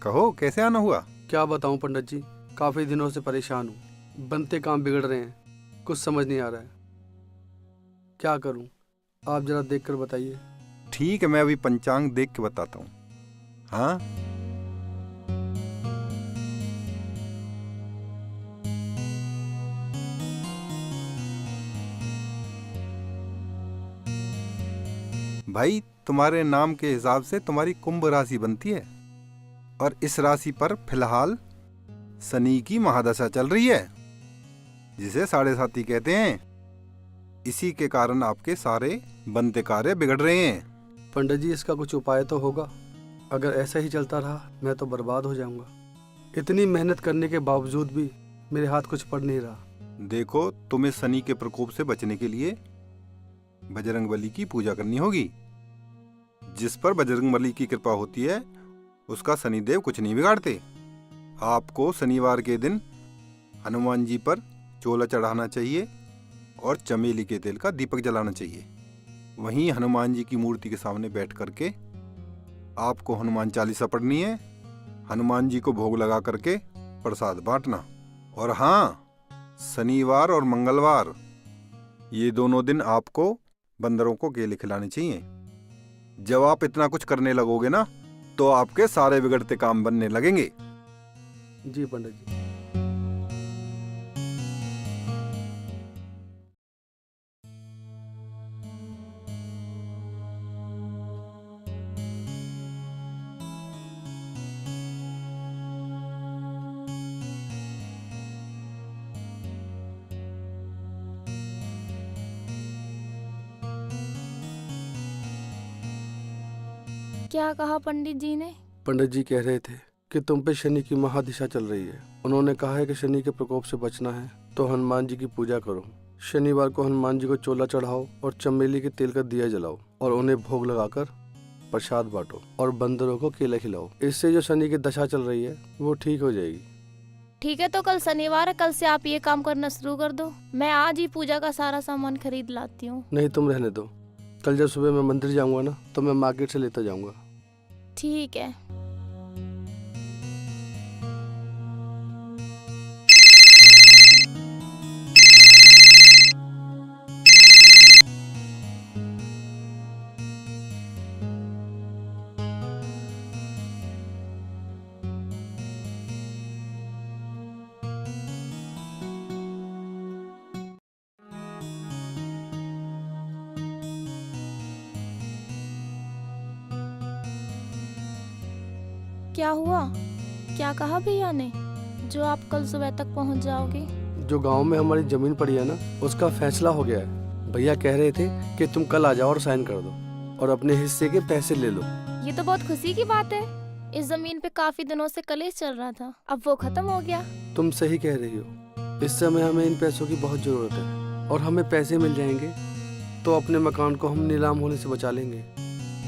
कहो कैसे आना हुआ? क्या बताऊं पंडित जी, काफी दिनों से परेशान हूँ। बनते काम बिगड़ रहे हैं, कुछ समझ नहीं आ रहा है, क्या करूं? आप जरा देख कर बताइए। ठीक है, मैं अभी पंचांग देख के बताता हूँ। हाँ, भाई तुम्हारे नाम के हिसाब से तुम्हारी कुंभ राशि बनती है और इस राशि पर फिलहाल शनि की महादशा चल रही है, जिसे साढ़े साती कहते हैं। इसी के कारण आपके सारे बनते कार्य बिगड़ रहे हैं। पंडित जी, इसका कुछ उपाय तो होगा? अगर ऐसा ही चलता रहा मैं तो बर्बाद हो जाऊंगा। इतनी मेहनत करने के बावजूद भी मेरे हाथ कुछ पड़ नहीं रहा। देखो, तुम्हें शनि के प्रकोप से बचने के लिए बजरंगबली की पूजा करनी होगी। जिस पर बजरंगबली की कृपा होती है उसका शनिदेव कुछ नहीं बिगाड़ते। आपको शनिवार के दिन हनुमान जी पर चोला चढ़ाना चाहिए और चमेली के तेल का दीपक जलाना चाहिए। वहीं हनुमान जी की मूर्ति के सामने बैठ करके आपको हनुमान चालीसा पढ़नी है। हनुमान जी को भोग लगा करके प्रसाद बांटना। और हाँ, शनिवार और मंगलवार ये दोनों दिन आपको बंदरों को केले खिलाने चाहिए। जब आप इतना कुछ करने लगोगे ना, तो आपके सारे बिगड़ते काम बनने लगेंगे। जी पंडित जी। क्या कहा पंडित जी ने? पंडित जी कह रहे थे कि तुम पे शनि की महादिशा चल रही है। उन्होंने कहा है कि शनि के प्रकोप से बचना है तो हनुमान जी की पूजा करो। शनिवार को हनुमान जी को चोला चढ़ाओ और चमेली के तेल का दिया जलाओ और उन्हें भोग लगाकर प्रसाद बांटो और बंदरों को केला खिलाओ। इससे जो शनि की दशा चल रही है वो ठीक हो जाएगी। ठीक है, तो कल शनिवार है, कल से आप ये काम करना शुरू कर दो। मैं आज ही पूजा का सारा सामान खरीद लाती हूँ। नहीं, तुम रहने दो। कल जब सुबह मैं मंदिर जाऊंगा ना तो मैं मार्केट से लेता जाऊंगा। ठीक है। क्या हुआ? क्या कहा भैया ने जो आप कल सुबह तक पहुंच जाओगे? जो गांव में हमारी जमीन पड़ी है ना, उसका फैसला हो गया है। भैया कह रहे थे कि तुम कल आ जाओ और साइन कर दो और अपने हिस्से के पैसे ले लो। ये तो बहुत खुशी की बात है। इस जमीन पे काफी दिनों से कलेश चल रहा था, अब वो खत्म हो गया। तुम सही कह रही हो। इस समय हमें इन पैसों की बहुत जरूरत है और हमें पैसे मिल जाएंगे तो अपने मकान को हम नीलाम होने से बचा लेंगे।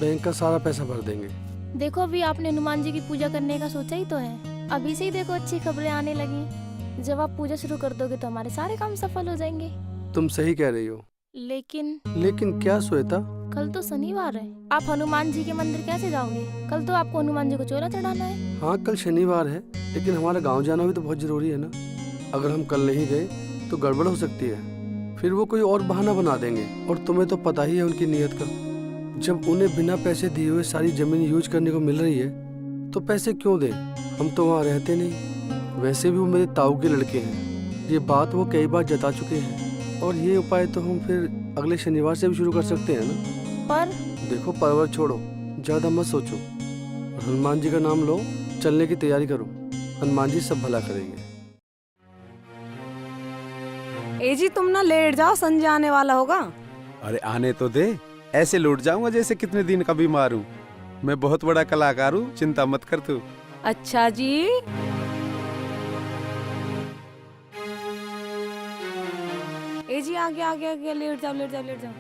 बैंक का सारा पैसा भर देंगे। देखो, अभी आपने हनुमान जी की पूजा करने का सोचा ही तो है। अभी से ही देखो अच्छी खबरें आने लगी। जब आप पूजा शुरू कर दोगे तो हमारे सारे काम सफल हो जाएंगे। तुम सही कह रही हो। लेकिन क्या श्वेता? कल तो शनिवार है, आप हनुमान जी के मंदिर कैसे जाओगे? कल तो आपको हनुमान जी को चोला चढ़ाना है। हाँ, कल शनिवार है, लेकिन हमारा गांव जाना भी तो बहुत जरूरी है ना। अगर हम कल नहीं गए तो गड़बड़ हो सकती है। फिर वो कोई और बहाना बना देंगे और तुम्हें तो पता ही है उनकी नीयत का। जब उन्हें बिना पैसे दिए हुए सारी जमीन यूज करने को मिल रही है तो पैसे क्यों दें? हम तो वहाँ रहते नहीं। वैसे भी वो मेरे ताऊ के लड़के हैं, ये बात वो कई बार जता चुके हैं। और ये उपाय तो हम फिर अगले शनिवार से भी शुरू कर सकते हैं ना। पर देखो, परवर छोड़ो, ज्यादा मत सोचो और हनुमान जी का नाम लो, चलने की तैयारी करो। हनुमान जी सब भला करेंगे। ए जी, तुम ना लेट जाओ, संजय आने वाला होगा। अरे आने तो दे, ऐसे लौट जाऊंगा जैसे कितने दिन का बीमार हूँ। मैं बहुत बड़ा कलाकार हूँ, चिंता मत कर तू। अच्छा जी। ए जी, आगे आगे आगे, लेट जाओ लेट जाओ लेट जाओ।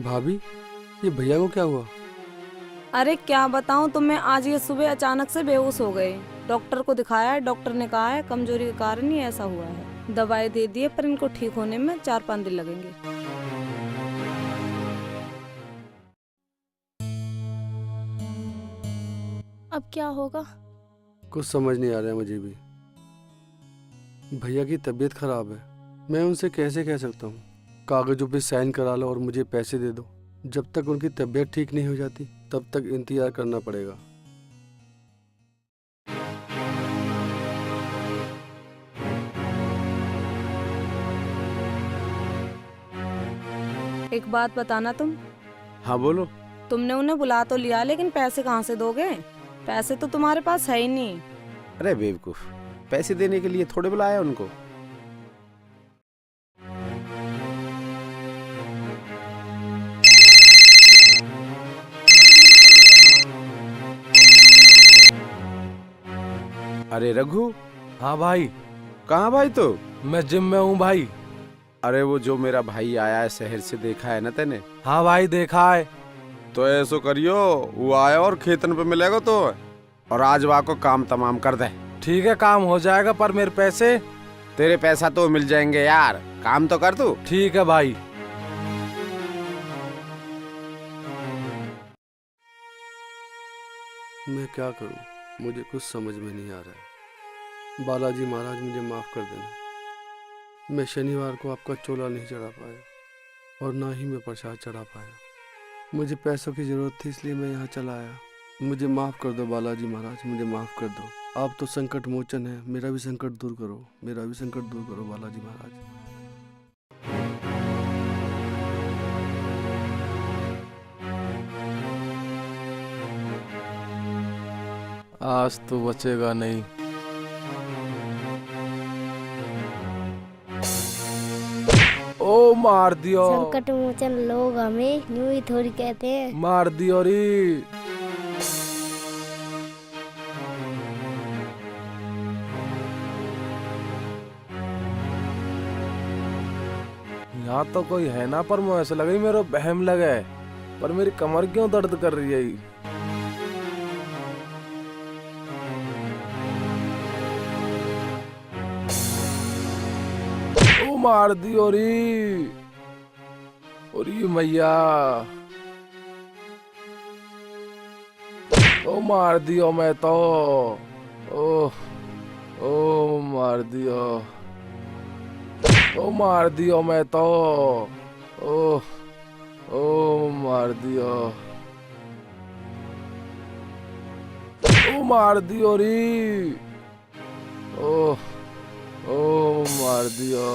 भाभी, ये भैया को क्या हुआ? अरे क्या बताऊं तुम्हें, आज ये सुबह अचानक से बेहोश हो गए। डॉक्टर को दिखाया है, डॉक्टर ने कहा है कमजोरी के कारण ही ऐसा हुआ है। दवाई दे दी है पर इनको ठीक होने में 4-5 दिन लगेंगे। अब क्या होगा? कुछ समझ नहीं आ रहा है मुझे भी। भैया की तबीयत खराब है, मैं उनसे कैसे कह सकता हूँ कागजों पे साइन करा लो और मुझे पैसे दे दो। जब तक उनकी तबीयत ठीक नहीं हो जाती तब तक इंतजार करना पड़ेगा। एक बात बताना तुम, हाँ बोलो। तुमने उन्हें बुला तो लिया लेकिन पैसे कहाँ से दोगे? पैसे तो तुम्हारे पास है ही नहीं। अरे बेवकूफ, पैसे देने के लिए थोड़े बुलाया उनको। अरे रघु, हाँ भाई, कहाँ भाई तो? मैं जिम में हूँ भाई। अरे वो जो मेरा भाई आया है शहर से, देखा है ना तेने? हाँ भाई देखा है। तो ऐसो करियो, वो आया और खेतन पे मिलेगा तो, और आज वहाँ को काम तमाम कर दे। ठीक है, काम हो जाएगा, पर मेरे पैसे? तेरे पैसा तो मिल जाएंगे यार, काम तो कर तू। ठीक है भाई। मैं क्या करूं, मुझे कुछ समझ में नहीं आ रहा है। बालाजी महाराज मुझे माफ़ कर देना। मैं शनिवार को आपका चोला नहीं चढ़ा पाया और ना ही मैं प्रसाद चढ़ा पाया। मुझे पैसों की ज़रूरत थी इसलिए मैं यहाँ चला आया। मुझे माफ़ कर दो बालाजी महाराज, मुझे माफ़ कर दो। आप तो संकट मोचन है, मेरा भी संकट दूर करो, मेरा भी संकट दूर करो बालाजी महाराज। आज तो बचेगा नहीं। ओ मार दियो। संकट मोचन लोग हमें यूं ही थोड़ी कहते हैं। मार दियो री। यहाँ तो कोई है ना, पर मुझे ऐसा लगे मेरा बहम लगे। पर मेरी कमर क्यों दर्द कर रही है? ओ मार दियो री। ओरी मैया, ओ मार दियो मैं तो। ओ ओ मार दियो, ओ मार दियो मैं तो। ओ ओ मार दियो, ओ मार दियो री। ओ ओ मार दियो।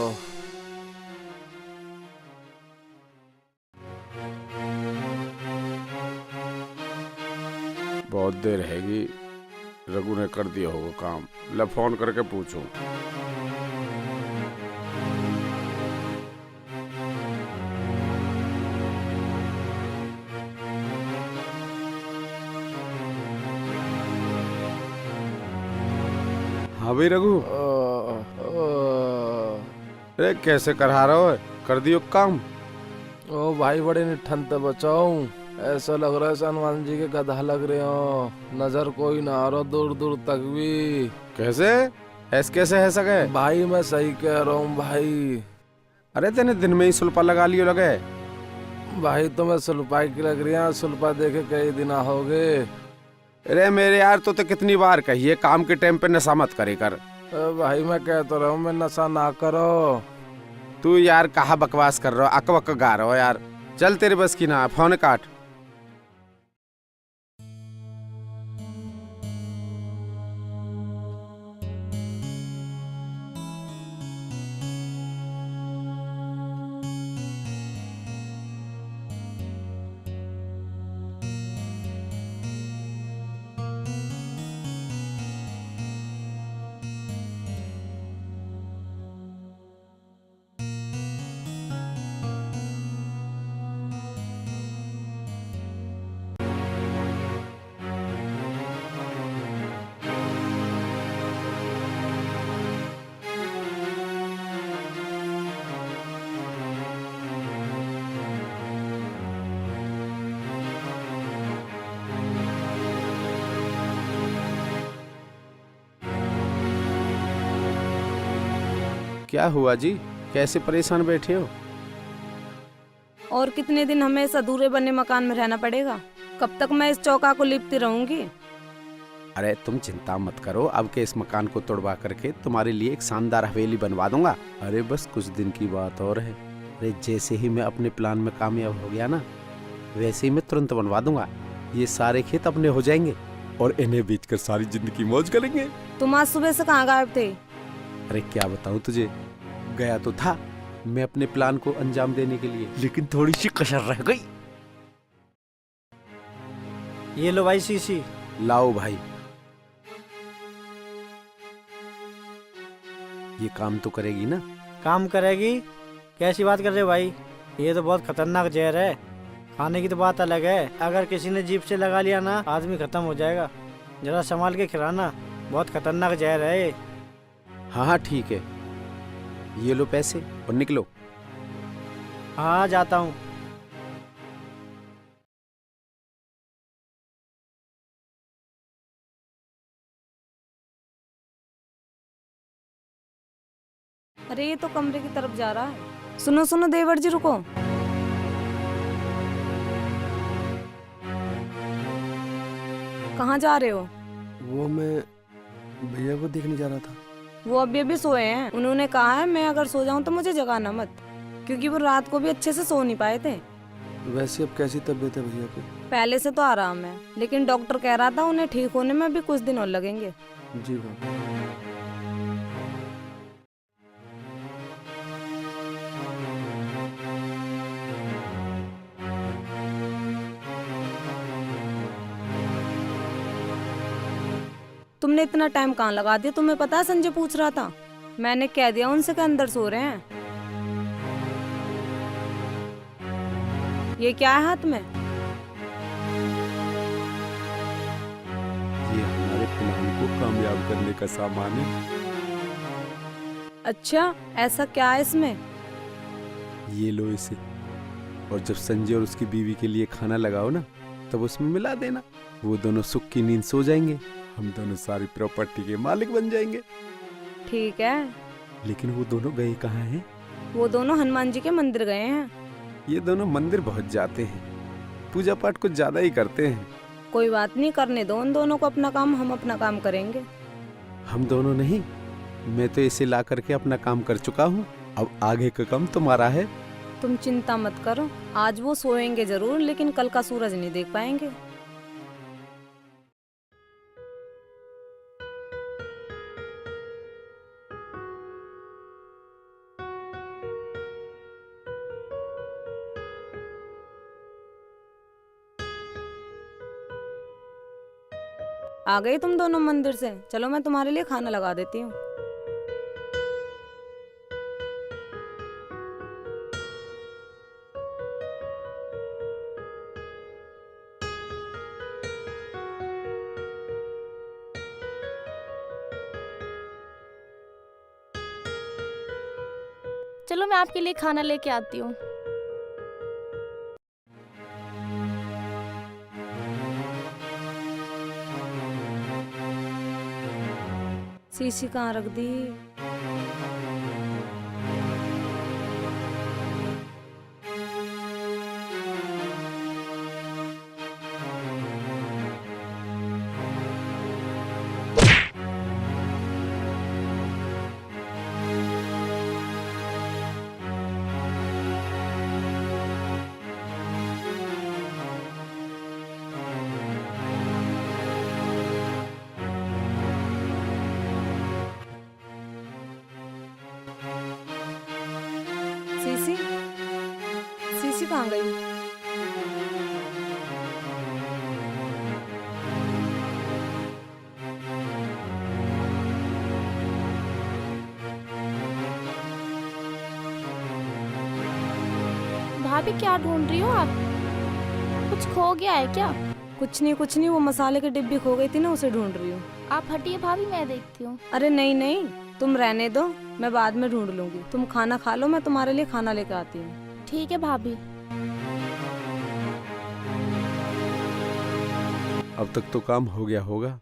बहुत देर रहेगी, रघु ने कर दिया होगा काम। ले फोन करके पूछूं। हाँ भाई रघु, अरे कैसे करा रहा हो? कर दियो काम? ओ भाई बड़े निठन ते बचाओ। ऐसा लग रहा है हनुमान जी के गधा लग रहे हो। नजर कोई ना आ रहा दूर दूर तक भी। कैसे ऐसे कैसे है सके? भाई मैं सही कह रहा हूँ भाई। अरे तेने दिन में ही सुल्पा लगा लियो लगे। भाई तुम्हें सुल्पाई की लग रही है, सुल्पा देखे कई दिन हो गए। अरे मेरे यार तो कितनी बार कहिए काम के टाइम पे नशा मत करे कर। भाई मैं कह तो रहा हूँ, मैं नशा ना करो। तू यार कहा बकवास कर रहा हो, अक बक गा रहा हो यार। चल तेरे बस की ना, फोन काट। क्या हुआ जी, कैसे परेशान बैठे हो? और कितने दिन हमें इस अधूरे बने मकान में रहना पड़ेगा? कब तक मैं इस चौका को लिपती रहूंगी? अरे तुम चिंता मत करो, अब के इस मकान को तोड़वा करके तुम्हारे लिए एक शानदार हवेली बनवा दूंगा। अरे बस कुछ दिन की बात और है। अरे जैसे ही मैं अपने प्लान में कामयाब हो गया ना, वैसे ही मैं तुरंत बनवा दूंगा। ये सारे खेत अपने हो जाएंगे और इन्हें बेचकर सारी जिंदगी मौज करेंगे। तुम आज सुबह से कहाँ गायब थे? अरे क्या बताऊं तुझे, गया तो था मैं अपने प्लान को अंजाम देने के लिए, लेकिन थोड़ी सी कसर रह गई। ये लो भाई शीशी। लाओ भाई, ये काम तो करेगी ना? काम करेगी? कैसी बात कर रहे हो भाई? ये तो बहुत खतरनाक जहर है। खाने की तो बात अलग है, अगर किसी ने जीभ से लगा लिया ना, आदमी खत्म हो जाएगा। जरा संभाल के खिलाना, बहुत खतरनाक जहर है ये। हाँ हाँ ठीक है, ये लो पैसे और निकलो। हाँ जाता हूँ। अरे ये तो कमरे की तरफ जा रहा है। सुनो सुनो देवर जी, रुको। कहाँ जा रहे हो? वो मैं भैया को देखने जा रहा था। वो अभी अभी सोए हैं। उन्होंने कहा है मैं अगर सो जाऊं तो मुझे जगाना मत, क्योंकि वो रात को भी अच्छे से सो नहीं पाए थे। वैसे अब कैसी तबीयत है भैया की? पहले से तो आराम है, लेकिन डॉक्टर कह रहा था उन्हें ठीक होने में अभी कुछ दिन और लगेंगे। जी भाभी। तुमने इतना टाइम कहाँ लगा दिया? तुम्हें पता है संजय पूछ रहा था, मैंने कह दिया उनसे कि अंदर सो रहे हैं। ये क्या है हाथ में? ये हमारे प्लान को कामयाब करने का सामान है। अच्छा, ऐसा क्या है इसमें? ये लो इसे, और जब संजय और उसकी बीवी के लिए खाना लगाओ ना, तब उसमें मिला देना। वो दोनों सुख की नींद सो जाएंगे, हम दोनों सारी प्रॉपर्टी के मालिक बन जाएंगे। ठीक है। लेकिन वो दोनों गए कहाँ हैं? वो दोनों हनुमान जी के मंदिर गए हैं। ये दोनों मंदिर बहुत जाते हैं, पूजा पाठ कुछ ज्यादा ही करते हैं। कोई बात नहीं, करने दो उन दोनों को अपना काम, हम अपना काम करेंगे। हम दोनों नहीं, मैं तो इसे ला करके अपना काम कर चुका हूँ। अब आगे का काम तुम्हारा है। तुम चिंता मत करो, आज वो सोएंगे जरूर, लेकिन कल का सूरज नहीं देख पाएंगे। आ गए तुम दोनों मंदिर से? चलो मैं तुम्हारे लिए खाना लगा देती हूँ। चलो मैं आपके लिए खाना लेके आती हूँ। शीशी कहाँ रख दी? शीशी, शीशी कहाँ गई? भाभी क्या ढूंढ रही हो आप? कुछ खो गया है क्या? कुछ नहीं, वो मसाले की डिब्बी खो गई थी ना, उसे ढूंढ रही हूँ। आप हटिए भाभी, मैं देखती हूँ। अरे नहीं नहीं, तुम रहने दो, मैं बाद में ढूंढ लूंगी। तुम खाना खा लो, मैं तुम्हारे लिए खाना लेकर आती हूँ। ठीक है भाभी। अब तक तो काम हो गया होगा।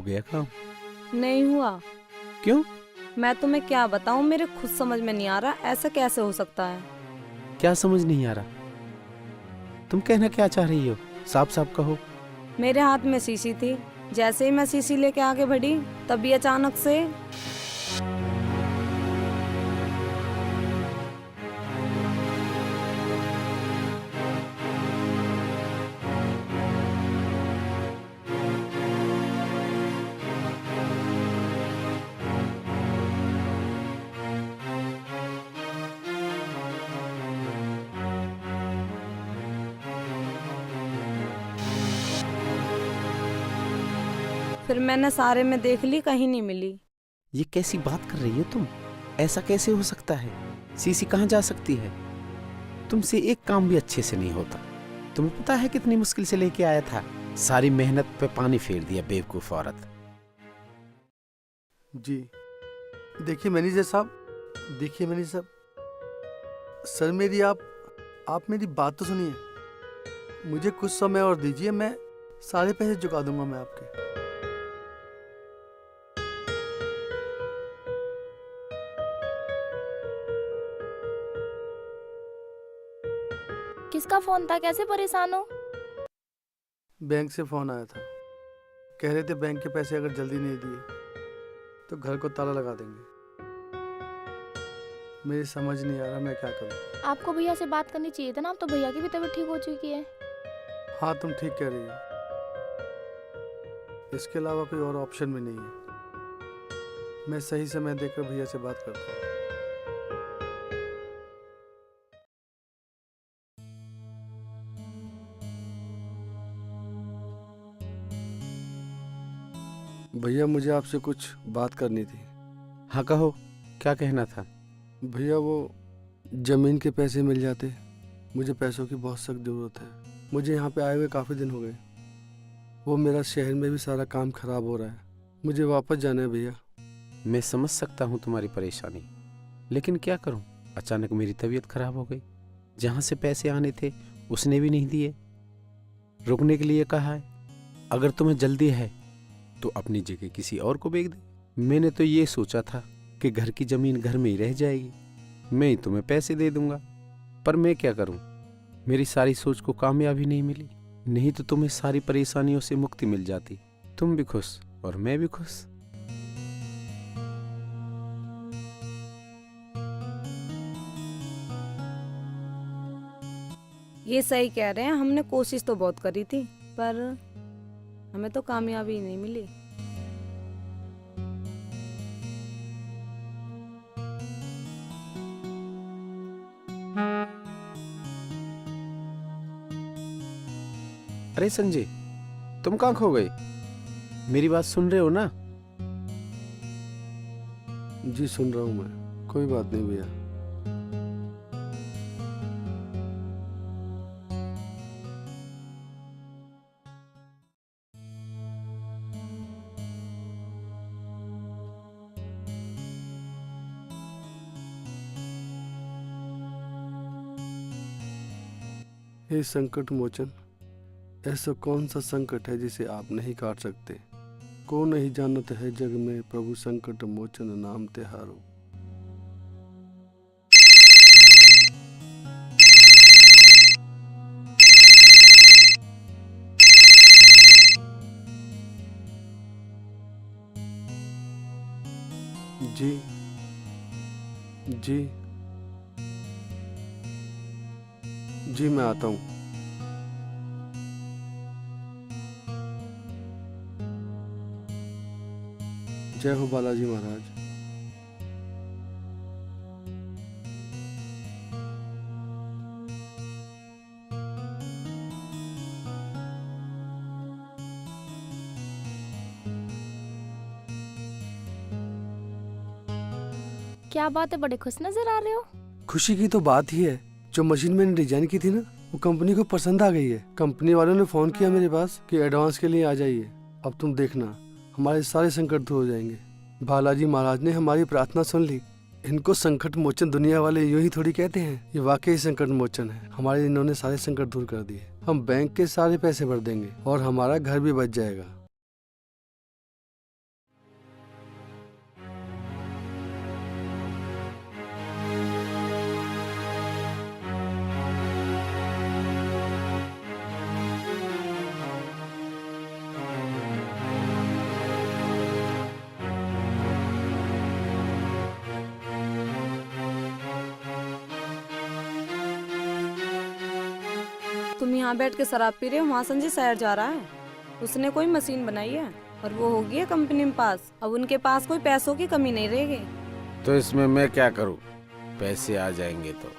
गया काम? नहीं हुआ। क्यों? मैं तुम्हें क्या बताऊं, मेरे खुद समझ में नहीं आ रहा ऐसा कैसे हो सकता है। क्या समझ नहीं आ रहा? तुम कहना क्या चाह रही हो? साफ साफ कहो। मेरे हाथ में शीशी थी, जैसे ही मैं शीशी लेके आगे बढ़ी तभी अचानक से फिर मैंने सारे में देख ली, कहीं नहीं मिली। ये कैसी बात कर रही हो तुम? ऐसा कैसे हो सकता है? सीसी कहाँ जा सकती है? तुमसे एक काम भी अच्छे से नहीं होता। तुम्हें पता है कितनी मुश्किल से लेके आया था? सारी मेहनत पे पानी फेर दिया बेवकूफ औरत। जी देखिए मैनेजर साहब, देखिए मैनेजर साहब, सर मेरी आप मेरी बात तो सुनिए। मुझे कुछ समय और दीजिए, मैं सारे पैसे चुका दूंगा मैं आपके। किसका फोन था? कैसे परेशान हो? बैंक से फोन आया था, कह रहे थे बैंक के पैसे अगर जल्दी नहीं दिए तो घर को ताला लगा देंगे। मेरी समझ नहीं आ रहा मैं क्या करूं। आपको भैया से बात करनी चाहिए था ना, अब तो भैया की भी तबीयत ठीक हो चुकी है। हाँ तुम ठीक कह रही हो, इसके अलावा कोई और ऑप्शन भी नहीं है। मैं सही समय देखकर भैया से बात करता हूँ। भैया मुझे आपसे कुछ बात करनी थी। हाँ कहो, क्या कहना था? भैया वो जमीन के पैसे मिल जाते, मुझे पैसों की बहुत सख्त ज़रूरत है। मुझे यहाँ पे आए हुए काफ़ी दिन हो गए। वो मेरा शहर में भी सारा काम खराब हो रहा है, मुझे वापस जाना है भैया। मैं समझ सकता हूँ तुम्हारी परेशानी, लेकिन क्या करूँ, अचानक मेरी तबीयत खराब हो गई। जहाँ से पैसे आने थे उसने भी नहीं दिए, रुकने के लिए कहा है। अगर तुम्हें जल्दी है तो अपनी जगह किसी और को बेच दे। मैंने तो ये सोचा था कि घर की जमीन घर में ही रह जाएगी, मैं ही तुम्हें पैसे दे दूंगा, पर मैं क्या करूं, मेरी सारी सोच को कामयाबी नहीं मिली। नहीं तो तुम्हें सारी परेशानियों से मुक्ति मिल जाती, तुम भी खुश और मैं भी खुश। ये सही कह रहे हैं, हमने कोशिश तो बहुत करी थी पर हमें तो कामयाबी नहीं मिली। अरे संजय, तुम कहाँ खो गए? मेरी बात सुन रहे हो ना? जी सुन रहा हूँ मैं, कोई बात नहीं भैया। हे संकट मोचन, ऐसा कौन सा संकट है जिसे आप नहीं काट सकते? को नहीं जानत है जग में प्रभु संकट मोचन नाम तिहारो। जी जी जी मैं आता हूँ। जय हो बालाजी महाराज। क्या बात है, बड़े खुश नजर आ रहे हो। खुशी की तो बात ही है, जो मशीन मैंने डिजाइन की थी ना वो कंपनी को पसंद आ गई है। कंपनी वालों ने फोन किया मेरे पास कि एडवांस के लिए आ जाइए। अब तुम देखना हमारे सारे संकट दूर हो जाएंगे। बालाजी महाराज ने हमारी प्रार्थना सुन ली। इनको संकट मोचन दुनिया वाले यूं ही थोड़ी कहते हैं, ये वाकई संकट मोचन है। हमारे इन्होंने सारे संकट दूर कर दिए। हम बैंक के सारे पैसे भर देंगे और हमारा घर भी बच जाएगा। तुम यहाँ बैठ के शराब पी रहे हो, वहाँ संजय शहर जा रहा है। उसने कोई मशीन बनाई है और वो होगी है कंपनी में पास। अब उनके पास कोई पैसों की कमी नहीं रहेगी। तो इसमें मैं क्या करूं? पैसे आ जाएंगे तो।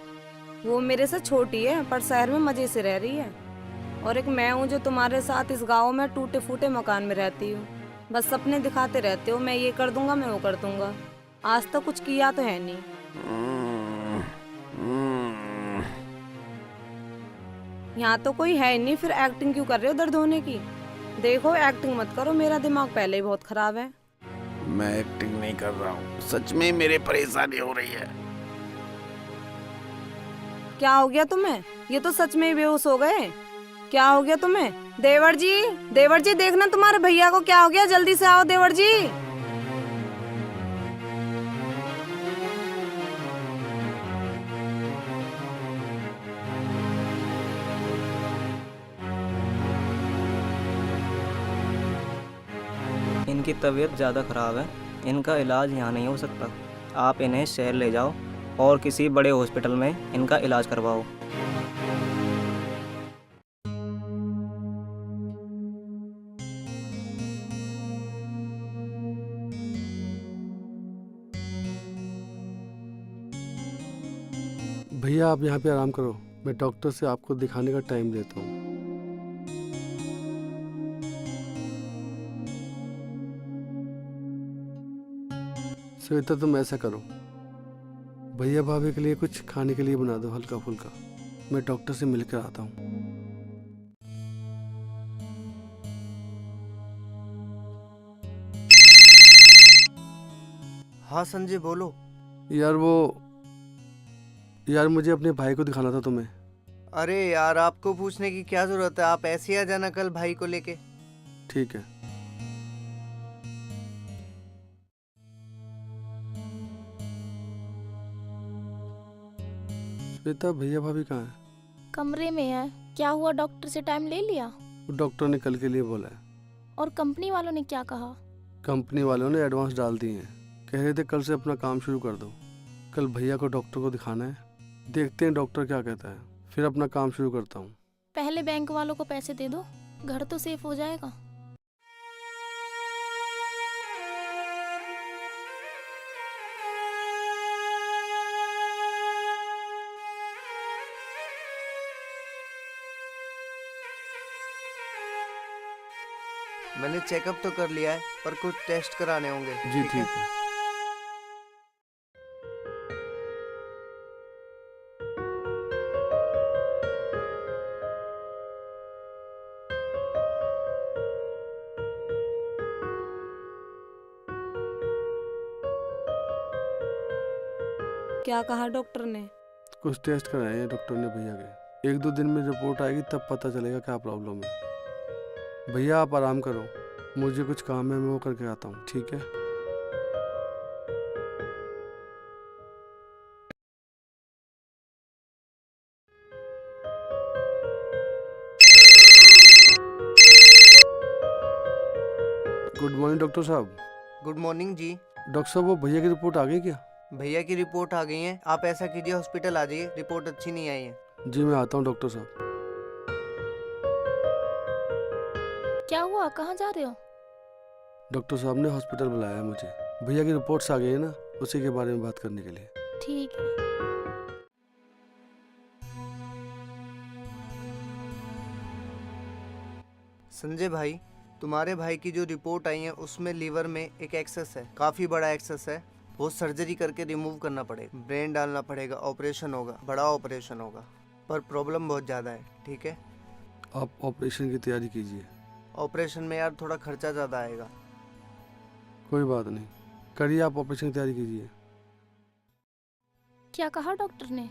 वो मेरे से छोटी है पर शहर में मजे से रह रही है, और एक मैं हूँ जो तुम्हारे साथ इस गांव में टूटे फूटे मकान में रहती हूँ। बस सपने दिखाते रहते हो, मैं ये कर दूंगा, मैं वो कर दूंगा। आज तक कुछ किया तो है नहीं। यहाँ तो कोई है नहीं, फिर एक्टिंग क्यों कर रहे हो दर्द होने की? देखो एक्टिंग मत करो, मेरा दिमाग पहले ही बहुत खराब है। मैं एक्टिंग नहीं कर रहा हूँ, सच में मेरे परेशानी हो रही है। क्या हो गया तुम्हें? ये तो सच में ही बेहोश हो गए। क्या हो गया तुम्हें? देवर जी, देवर जी देखना तुम्हारे भैया को क्या हो गया, जल्दी से आओ देवर जी। इनकी तबीयत ज़्यादा ख़राब है, इनका इलाज यहाँ नहीं हो सकता। आप इन्हें शहर ले जाओ और किसी बड़े हॉस्पिटल में इनका इलाज करवाओ। भैया आप यहाँ पे आराम करो, मैं डॉक्टर से आपको दिखाने का टाइम देता हूँ। श्वेता तुम ऐसा करो, भैया भाभी के लिए कुछ खाने के लिए बना दो हल्का फुल्का। मैं डॉक्टर से मिलकर आता हूँ। हाँ संजय बोलो। यार मुझे अपने भाई को दिखाना था तुम्हें। अरे यार आपको पूछने की क्या जरूरत है, आप ऐसे ही आ जाना कल भाई को लेके। ठीक है। श्वेता भैया भाभी कहाँ है? कमरे में है। क्या हुआ, डॉक्टर से टाइम ले लिया? वो डॉक्टर ने कल के लिए बोला है। और कंपनी वालों ने क्या कहा? कंपनी वालों ने एडवांस डाल दिए हैं, कह रहे थे कल से अपना काम शुरू कर दो। कल भैया को डॉक्टर को दिखाना है, देखते हैं डॉक्टर क्या कहता है, फिर अपना काम शुरू करता हूँ। पहले बैंक वालों को पैसे दे दो, घर तो सेफ हो जाएगा। मैंने चेकअप तो कर लिया है पर कुछ टेस्ट कराने होंगे। जी ठीक है। क्या कहा डॉक्टर ने? कुछ टेस्ट कराए हैं डॉक्टर ने भैया के। 1-2 दिन में रिपोर्ट आएगी तब पता चलेगा क्या प्रॉब्लम है। भैया आप आराम करो, मुझे कुछ काम है, मैं वो करके आता हूँ। ठीक है। गुड मॉर्निंग डॉक्टर साहब। गुड मॉर्निंग जी। डॉक्टर साहब वो भैया की रिपोर्ट आ गई क्या? भैया की रिपोर्ट आ गई है, आप ऐसा कीजिए हॉस्पिटल आ जाइए, रिपोर्ट अच्छी नहीं आई है। जी मैं आता हूँ डॉक्टर साहब। क्या हुआ, कहाँ जा रहे हो? डॉक्टर साहब ने हॉस्पिटल बुलाया है मुझे, भैया की रिपोर्ट्स आ गई है ना, उसी के बारे में बात करने के लिए। ठीक है। संजय भाई, तुम्हारे भाई की जो रिपोर्ट आई है उसमें लीवर में एक एक्सेस है, काफी बड़ा एक्सेस है। वो सर्जरी करके रिमूव करना पड़ेगा, ब्रेन डालना पड़ेगा, ऑपरेशन होगा, बड़ा ऑपरेशन होगा, पर प्रॉब्लम बहुत ज़्यादा है। ठीक है, आप ऑपरेशन की तैयारी कीजिए। ऑपरेशन में यार थोड़ा खर्चा ज़्यादा आएगा। कोई बात नहीं, करिए आप ऑपरेशन की तैयारी कीजिए। क्या कहा डॉक्टर ने?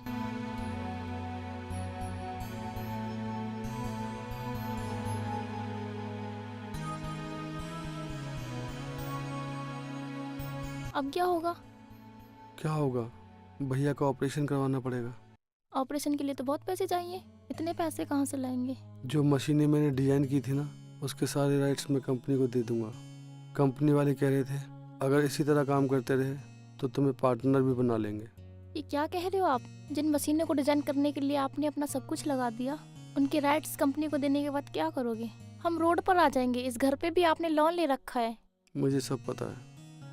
अब क्या होगा? क्या होगा, भैया का ऑपरेशन करवाना पड़ेगा। ऑपरेशन के लिए तो बहुत पैसे चाहिए, इतने पैसे कहाँ से लाएंगे? जो मशीनें मैंने डिजाइन की थी ना, उसके सारे राइट्स मैं कंपनी को दे दूंगा। कंपनी वाले कह रहे थे अगर इसी तरह काम करते रहे तो तुम्हें पार्टनर भी बना लेंगे। ये क्या कह रहे हो आप? जिन मशीनों को डिजाइन करने के लिए आपने अपना सब कुछ लगा दिया, उनके राइट्स कंपनी को देने के बाद क्या करोगे? हम रोड पर आ जाएंगे। इस घर पे भी आपने लोन ले रखा है। मुझे सब पता है,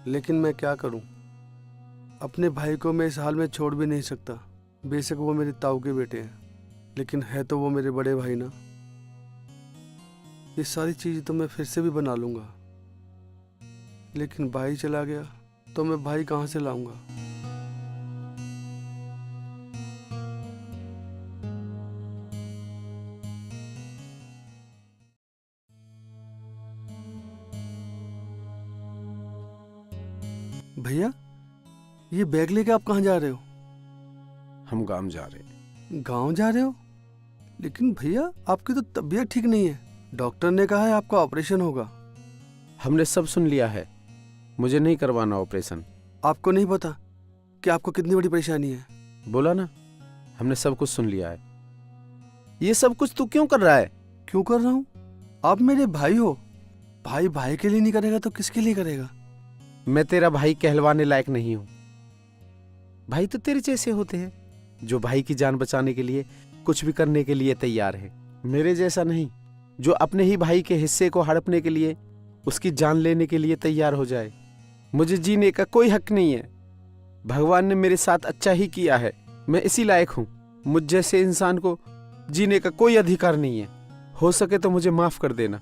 लेकिन मैं क्या करूं? अपने भाई को मैं इस हाल में छोड़ भी नहीं सकता। बेशक वो मेरे ताऊ के बेटे हैं, लेकिन है तो वो मेरे बड़े भाई ना। ये सारी चीज़ तो मैं फिर से भी बना लूंगा, लेकिन भाई चला गया तो मैं भाई कहाँ से लाऊंगा? भैया, ये बैग लेके आप कहाँ जा रहे हो? हम गांव जा रहे हैं। गांव जा रहे हो? लेकिन भैया, आपकी तो तबीयत ठीक नहीं है। डॉक्टर ने कहा है आपका ऑपरेशन होगा। हमने सब सुन लिया है, मुझे नहीं करवाना ऑपरेशन। आपको नहीं पता कि आपको कितनी बड़ी परेशानी है? बोला ना, हमने सब कुछ सुन लिया है। ये सब कुछ तू क्यों कर रहा है? क्यों कर रहा हूँ? आप मेरे भाई हो। भाई भाई के लिए नहीं करेगा तो किसके लिए करेगा? मैं तेरा भाई कहलवाने लायक नहीं हूं। भाई तो तेरे जैसे होते हैं, जो भाई की जान बचाने के लिए कुछ भी करने के लिए तैयार है। मेरे जैसा नहीं, जो अपने ही भाई के हिस्से को हड़पने के लिए, उसकी जान लेने के लिए तैयार हो जाए। मुझे जीने का कोई हक नहीं है। भगवान ने मेरे साथ अच्छा ही किया है, मैं इसी लायक हूं। मुझ जैसे इंसान को जीने का कोई अधिकार नहीं है। हो सके तो मुझे माफ कर देना।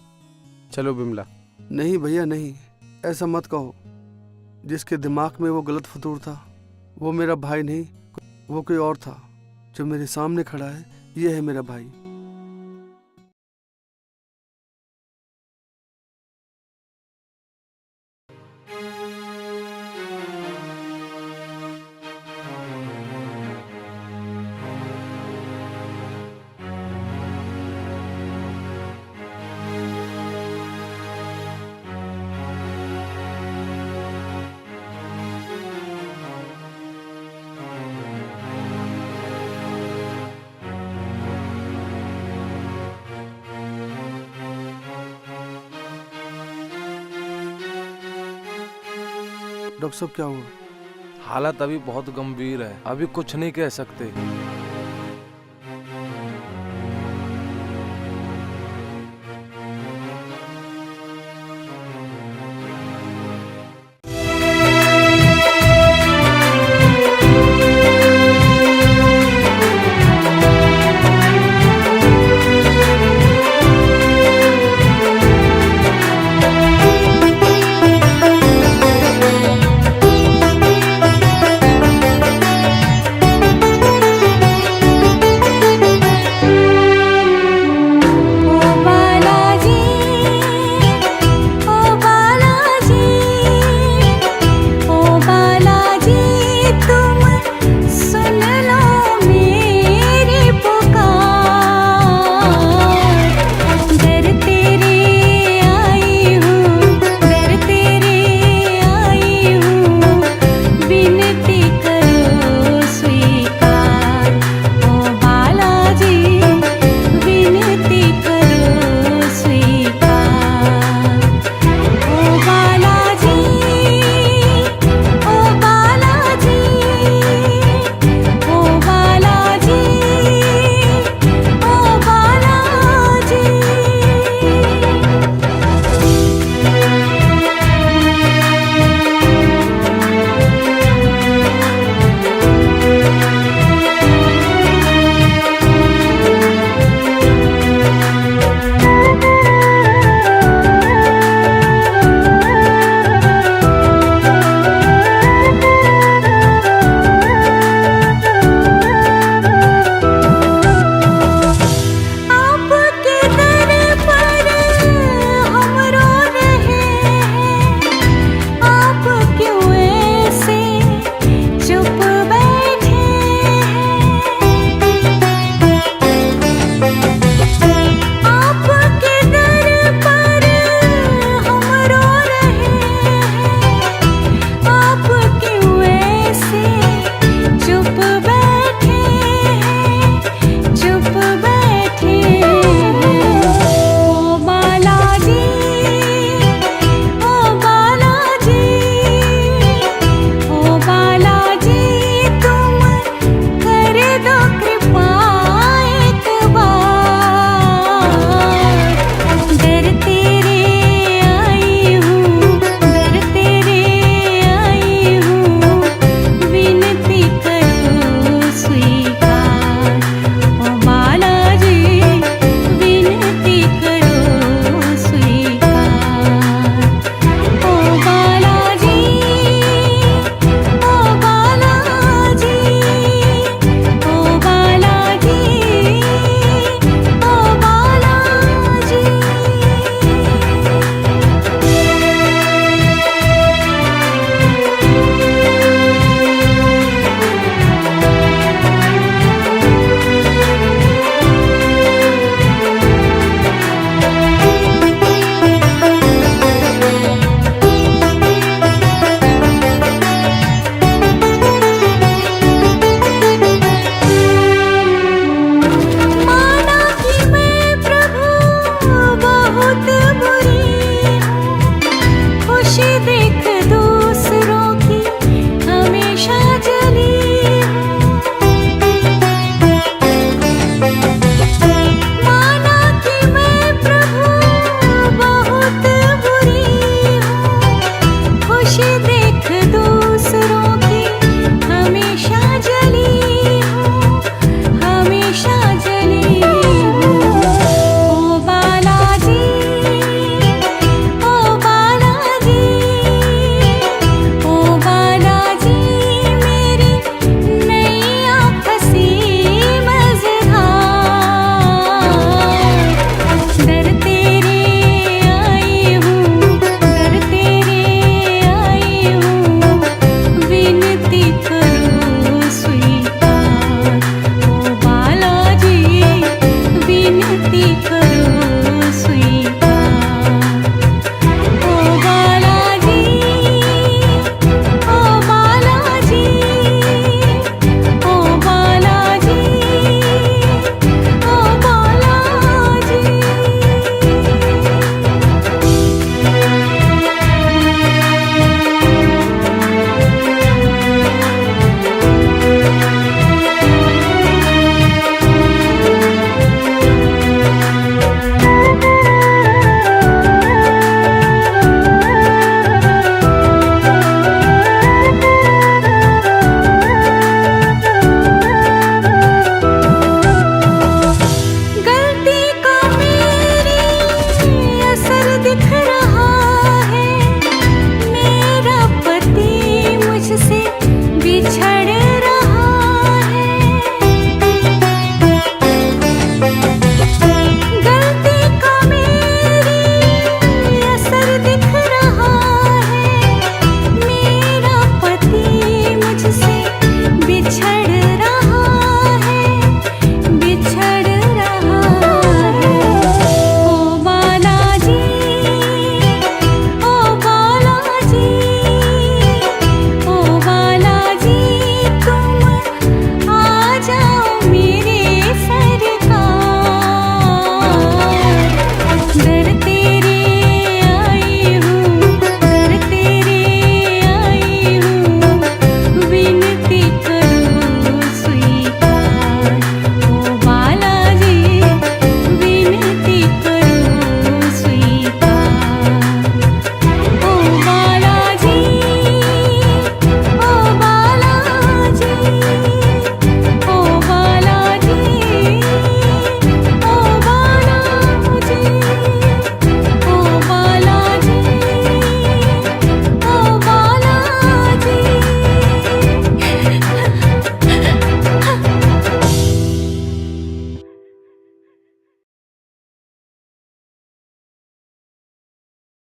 चलो बिमला। नहीं भैया नहीं, ऐसा मत कहो। जिसके दिमाग में वो गलत फतूर था, वो मेरा भाई नहीं, वो कोई और था। जो मेरे सामने खड़ा है, ये है मेरा भाई। डॉक्टर साहब, क्या हुआ? हालत अभी बहुत गंभीर है, अभी कुछ नहीं कह सकते।